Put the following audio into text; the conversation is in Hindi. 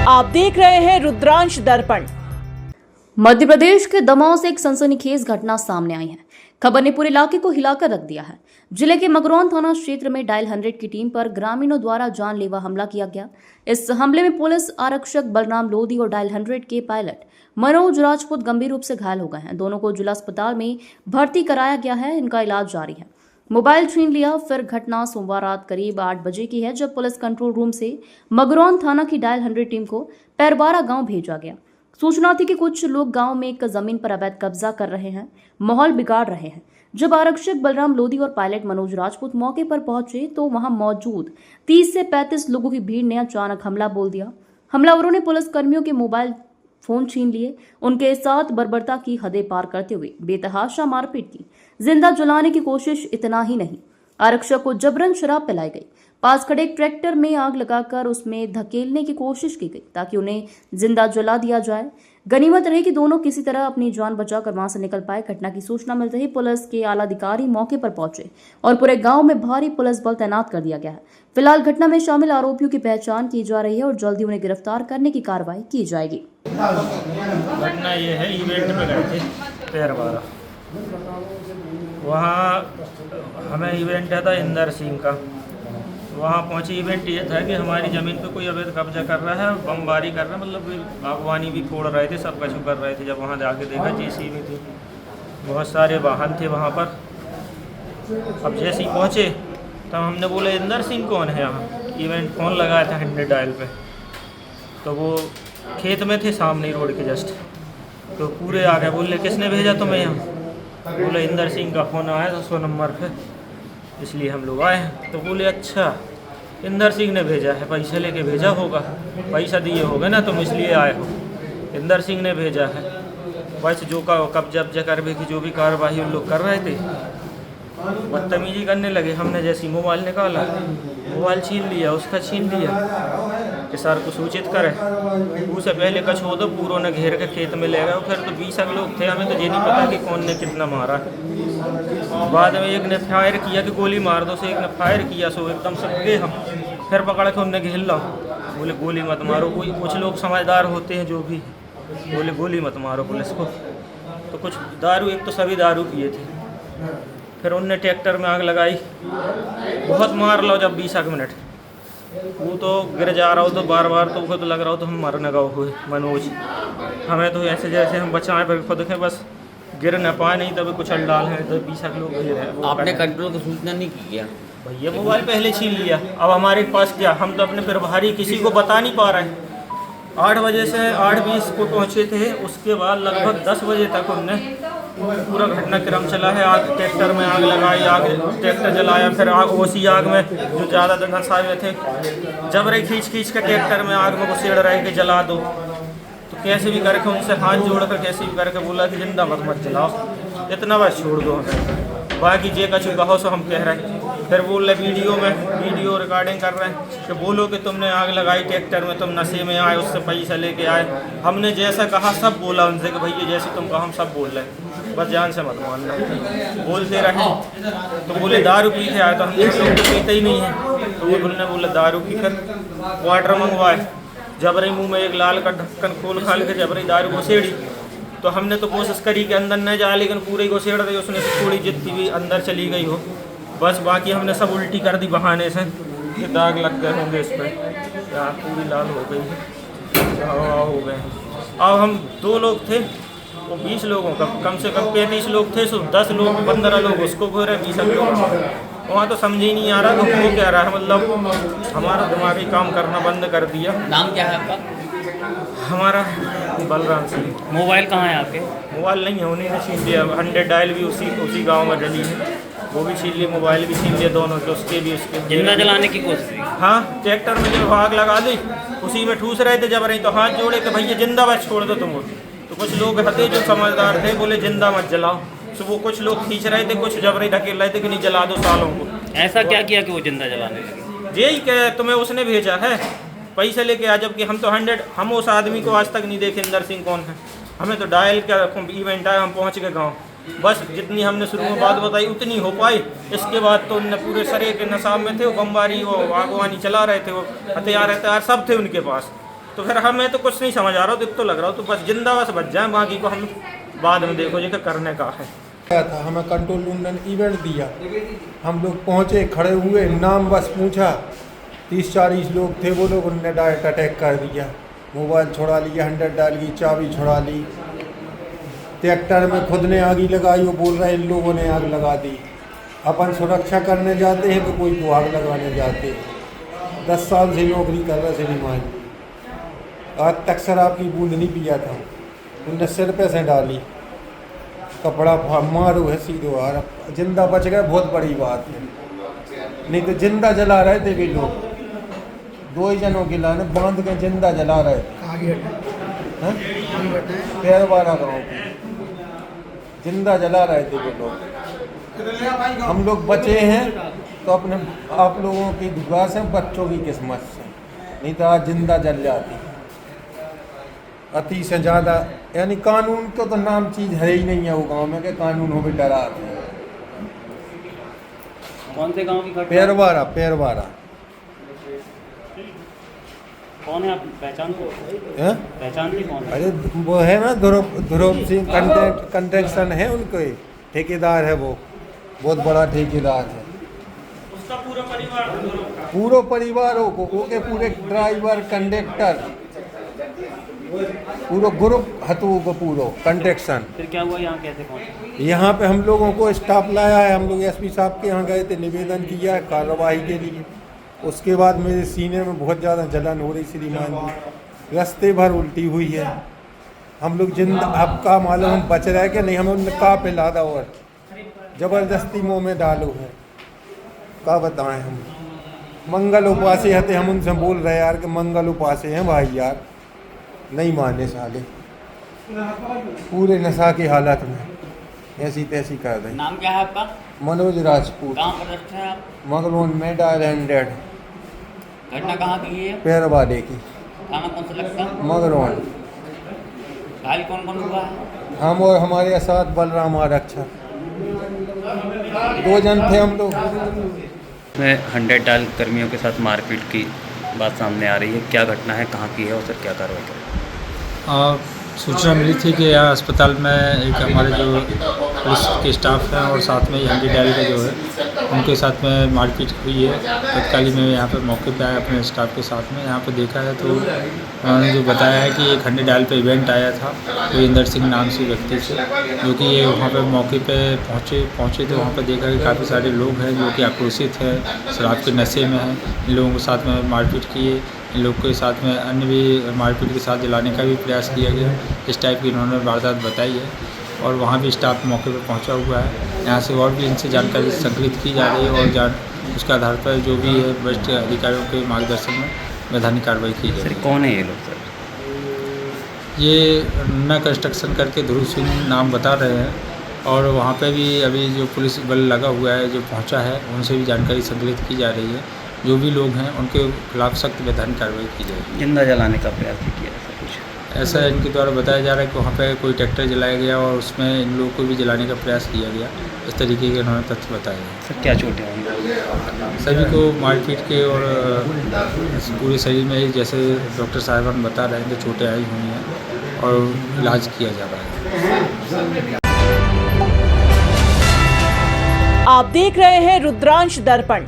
आप देख रहे हैं रुद्रांश दर्पण। मध्य प्रदेश के दमोह से एक सनसनीखेज घटना सामने आई है। खबर ने पूरे इलाके को हिलाकर रख दिया है। जिले के मगरौन थाना क्षेत्र में डायल 100 की टीम पर ग्रामीणों द्वारा जानलेवा हमला किया गया। इस हमले में पुलिस आरक्षक बलराम लोधी और डायल 100 के पायलट मनोज राजपूत गंभीर रूप से घायल हो गए हैं। दोनों को जिला अस्पताल में भर्ती कराया गया है। इनका इलाज जारी है। मोबाइल छीन लिया। फिर घटना सोमवार रात करीब 8 बजे की है, जब पुलिस कंट्रोल रूम से मगरौन थाना की डायल 100 टीम को पैरबारा गांव भेजा गया। सूचना थी कि कुछ लोग गांव में एक जमीन पर अवैध कब्जा कर रहे हैं, माहौल बिगाड़ रहे हैं। जब आरक्षक बलराम लोधी और पायलट मनोज राजपूत मौके पर पहुंचे तो वहां मौजूद 30 से 35 लोगों की भीड़ ने अचानक हमला बोल दिया। हमलावरों ने पुलिस कर्मियों के मोबाइल फोन छीन लिए। उनके साथ बर्बरता की हदें पार करते हुए बेतहाशा मारपीट की। जिंदा जलाने की कोशिश। इतना ही नहीं, आरक्षक को जबरन शराब पिलाई गई। पास खड़े एक ट्रैक्टर में आग लगाकर उसमें धकेलने की कोशिश की गई ताकि उन्हें जिंदा जला दिया जाए। गनीमत रही कि दोनों किसी तरह अपनी जान बचाकर वहां से निकल पाए। घटना की सूचना मिलते ही पुलिस के आला अधिकारी मौके पर पहुंचे और पूरे गांव में भारी पुलिस बल तैनात कर दिया गया है। फिलहाल घटना में शामिल आरोपियों की पहचान की जा रही है और जल्दी उन्हें गिरफ्तार करने की कार्रवाई की जाएगी। घटना ये है, इवेंट पे गए थे पैरबारा। वहाँ हमें इवेंट था इंदर सिंह का। वहाँ पहुँचे। इवेंट ये था कि हमारी ज़मीन पे कोई अवैध कब्जा कर रहा है, बमबारी कर रहा है, मतलब बागवानी भी फोड़ रहे थे, सब कुछ कर रहे थे। जब वहाँ जाके देखा जेसीबी थी, बहुत सारे वाहन थे वहाँ पर। अब जैसे ही पहुँचे तब हमने बोले इंदर सिंह कौन है यहाँ, इवेंट फ़ोन लगाया था 100 डायल पे। तो वो खेत में थे सामने रोड के जस्ट। तो पूरे आ गए, बोले किसने भेजा तुम्हें यहाँ? बोले इंदर सिंह का फ़ोन आया था 100 नंबर पे, इसलिए हम लोग आए हैं। तो बोले अच्छा इंदर सिंह ने भेजा है, पैसे लेके भेजा होगा, पैसा दिए होगे ना तुम, इसलिए आए हो। इंदर सिंह ने भेजा है। बस जो का कब्जा करने की जो भी कार्रवाई उन लोग कर रहे थे, बदतमीजी करने लगे। हमने जैसे मोबाइल निकाला, मोबाइल छीन लिया, उसका छीन लिया कि सर को सूचित करे। उससे पहले कछ हो तो पूरों ने घेर के खेत में ले गए। फिर तो 20 लोग थे, हमें तो ये नहीं पता कि कौन ने कितना मारा। बाद में एक ने फायर किया कि गोली मार दो, से एक ने फायर किया, सो एकदम सबके हम फिर पकड़ के उनने घेर ला। बोले गोली मत मारो। कोई कुछ लोग समझदार होते हैं जो भी, बोले गोली मत मारो पुलिस को। तो कुछ दारू, एक तो सभी दारू पिए थे। फिर उनने ट्रैक्टर में आग लगाई, बहुत मार लो। जब 20 मिनट वो तो गिर जा रहा हो तो बार बार, तो वो तो लग रहा हो तो हम मरने गए हुए मनोज। हमें तो ऐसे जैसे हम बचाएं पर खुद के बस गिर न पाए, नहीं तभी कुछ डाल है। तो 20 लोग गिर हैं। आपने कंट्रोल की सूचना नहीं की क्या? भैया मोबाइल पहले छीन लिया, अब हमारे पास क्या, हम तो अपने फिर बाहरी किसी को बता नहीं पा रहे हैं। 8 बजे से 8:20 को पहुँचे थे। उसके बाद लगभग 10 बजे तक उनने पूरा घटनाक्रम चला है। आग, ट्रैक्टर में आग लगाई, आग ट्रैक्टर जलाया, फिर आग उसी आग में जो ज़्यादा धंसाए हुए थे जबरे खींच के ट्रैक्टर में आग में घुसेड़ रहे कि जला दो। तो कैसे भी करके उनसे हाथ जोड़ कर कैसे भी करके बोला कि जिंदा मत जलाओ, इतना बस छोड़ दो हमें, बाकी जे कछु कहो सो हम कह रहे हैं। फिर बोल रहे वीडियो रिकॉर्डिंग कर रहे हैं कि बोलो कि तुमने आग लगाई ट्रैक्टर में, तुम नशे में आए, उससे पैसा लेके आए। हमने जैसा कहा सब बोला उनसे कि भैया जैसे तुम कहो हम सब बोल रहे हैं, बस जान से मत मानना। बोलते रहे। तो बोले दारू पी के आए, तो हम लोग तो पीते ही नहीं हैं। तो वो बोले दारू पी कर वाटर मंगवाए, जबरी मुँह में एक लाल का ढक्कन खोल खाल के जबरी दारू घुसेड़ी। तो हमने तो कोशिश करी कि अंदर न जाए, लेकिन पूरे घुसेड़ दी उसने, थोड़ी जितनी भी अंदर चली गई हो बस। बाकी हमने सब उल्टी कर दी बहाने से कि दाग लग गए होंगे इस पर, आँख पूरी लाल हो गई है, हो गए। अब हम 2 लोग थे, वो 20 लोगों का कम से कम 35 लोग थे, सो 10 लोग 15 लोग उसको घोरे, 20 लोग वहाँ तो समझ ही नहीं आ रहा कि वो क्या रहा है। मतलब हमारा दिमागी काम करना बंद कर दिया। नाम क्या है आपका? हमारा बलराम सिंह। मोबाइल कहाँ है आपके? मोबाइल नहीं है, उन्हीं ने छीन लिया। 100 डायल भी उसी गांव में डली है, वो भी छीन लिए, मोबाइल भी छीन लिए दोनों के, उसके भी उसके। जिंदा जलाने की कोशिश की? हाँ, ट्रैक्टर में जब आग लगा दी उसी में ठूस रहे थे। जब रही तो हाथ जोड़े कि भैया जिंदा बस छोड़ दो तुम। तो कुछ लोग थे जो समझदार थे, बोले जिंदा मत जलाओ। तो वो कुछ लोग खींच रहे थे, कुछ जबरी ढकेल रहे थे कि नहीं जला दो सालों को। ऐसा क्या किया कि वो जिंदा जलाने लगे? यही कह तुम्हें उसने भेजा है, पैसे लेके आ। जबकि हम तो 100, हम उस आदमी को आज तक नहीं देखे इंदर सिंह कौन है। हमें तो डायल का इवेंट आया, हम पहुंच गए गांव। बस जितनी हमने शुरू में बात बताई उतनी हो पाई। इसके बाद तो उनने पूरे सरे के नसाब में थे, वो बमबारी, वो बागवानी चला रहे थे, वो हथियार सब थे उनके पास। तो फिर हमें तो कुछ नहीं समझ आ रहा, तो लग रहा हो तो बस जिंदा बस बच जाए, बाकी को हम बाद में देखो जो करने का है। क्या था, हमें कंट्रोल रूम ने इवेंट दिया, हम लोग पहुँचे, खड़े हुए, नाम बस पूछा, 30-40 लोग थे, वो लोग उनने डायरेक्ट अटैक कर दिया, मोबाइल छुड़ा लिया, 100 डाल की चाबी छुड़ा ली, ट्रैक्टर में खुद ने आग लगाई, वो बोल रहे इन लोगों ने आग लगा दी। अपन सुरक्षा करने जाते हैं तो कोई को आग लगाने जाते। 10 साल से नौकरी कर रहे श्रीमान, आज तक शराब की बूंद नहीं पिया था, उनने सिर पे से डाली, कपड़ा मारो है सीधो, आ जिंदा बच गए, बहुत बड़ी बात है, नहीं तो जिंदा जला रहे थे भी लोग, 2 ही जनों की लाने बांध के जिंदा जला रहे थे, पैरवाड़ा गाँव के जिंदा जला रहे थे वो लोग। हम लोग बचे हैं तो अपने आप लोगों की दुआ से, बच्चों की किस्मत से, नहीं तो आज जिंदा जल जाती। अति से ज़्यादा यानी कानून को तो नाम चीज़ है ही नहीं है वो गांव में, कि कानून हो भी डरा। कौन से गांव की घटना? पैरवाड़ा। कौन है आप पहचानते कौन है? अरे वो है ना ध्रुव सिंह, कंस्ट्रक्शन है उनके, ठेकेदार है वो, बहुत बड़ा ठेकेदार है। उसका पूरा परिवार, पूरा परिवारों को, ओके, पूरे ड्राइवर, कंडक्टर, पूरा ग्रुप हतू को, पूरा कंस्ट्रक्शन। फिर क्या हुआ, यहाँ कैसे पहुँचे? यहाँ पे हम लोगों को स्टाफ लाया है, हम लोग एसपी साहब के यहाँ गए थे, निवेदन किया है कार्रवाई के लिए। उसके बाद मेरे सीने में बहुत ज़्यादा जलन हो रही श्रीमान जी, रास्ते भर उल्टी हुई है। हम लोग जिंदा, आपका मालूम हम बच रहे कि नहीं, हमें उनका पे लादा और ज़बरदस्ती मुँह में डालो है, क्या बताएं हम। मंगल उपासे हते, हम उनसे बोल रहे यार कि मंगल उपासे हैं भाई यार, नहीं माने साले, पूरे नशा की हालत में ऐसी तैसी कर दें। नाम क्या है आपका? मनोज राजपूत। कहाँ पर रहते हैं आप? मगलोन में डायल 100। घटना कहाँ की है? पैरवाड़े की। थाना कौन सा लगता है? मगलोन। घायल कौन कौन हुआ है? हम और हमारे साथ बलराम आरक्षक, 2 जन थे हम लोग। में 100 डाल कर्मियों के साथ मारपीट की बात सामने आ रही है, क्या घटना है, कहाँ की है और सर क्या कार्रवाई करें? सूचना मिली थी कि यहाँ अस्पताल में एक हमारे जो पुलिस के स्टाफ हैं और साथ में 100 डायल का जो है उनके साथ में मारपीट हुई है। तत्कालीन में यहाँ पर मौके पे आया अपने स्टाफ के साथ में, यहाँ पर देखा है तो उन्होंने जो बताया है कि एक 100 डायल पे इवेंट आया था, तो इंदर सिंह नाम से व्यक्ति से, जो कि ये वहाँ पर मौके पे पहुँचे तो वहाँ पर देखा कि काफ़ी सारे लोग हैं जो कि आक्रोशित है, शराब के नशे में हैं, इन लोगों के साथ में मारपीट किए, इन लोग के साथ में अन्य भी मारपीट के साथ दिलाने का भी प्रयास किया गया। इस टाइप की इन्होंने वारदात बताई है और वहाँ भी स्टाफ मौके पर पहुँचा हुआ है। यहाँ से और भी इनसे जानकारी संकलित की जा रही है और उसके आधार पर जो भी है वरिष्ठ अधिकारियों के मार्गदर्शन में वैधानिक कार्रवाई की जाए। सर कौन है ये लोग सर? ये न कंस्ट्रक्शन करके ध्रुव सिंह नाम बता रहे हैं और वहाँ पे भी अभी जो पुलिस बल लगा हुआ है जो पहुँचा है उनसे भी जानकारी संकलित की जा रही है। जो भी लोग हैं उनके खिलाफ सख्त वैधानिक कार्रवाई की जाएगी। जिंदा जलाने का प्रयास भी किया ऐसा कुछ? ऐसा इनके द्वारा बताया जा रहा है कि वहाँ पे कोई ट्रैक्टर जलाया गया और उसमें इन लोगों को भी जलाने का प्रयास किया गया, इस तरीके के उन्होंने तथ्य बताए हैं। सर क्या चोटें हुई? सभी को मारपीट के और पूरे शरीर में जैसे डॉक्टर साहिबान बता रहे हैं कि चोटें आई हुई हैं और इलाज किया जा रहा है। आप देख रहे हैं रुद्रांश दर्पण।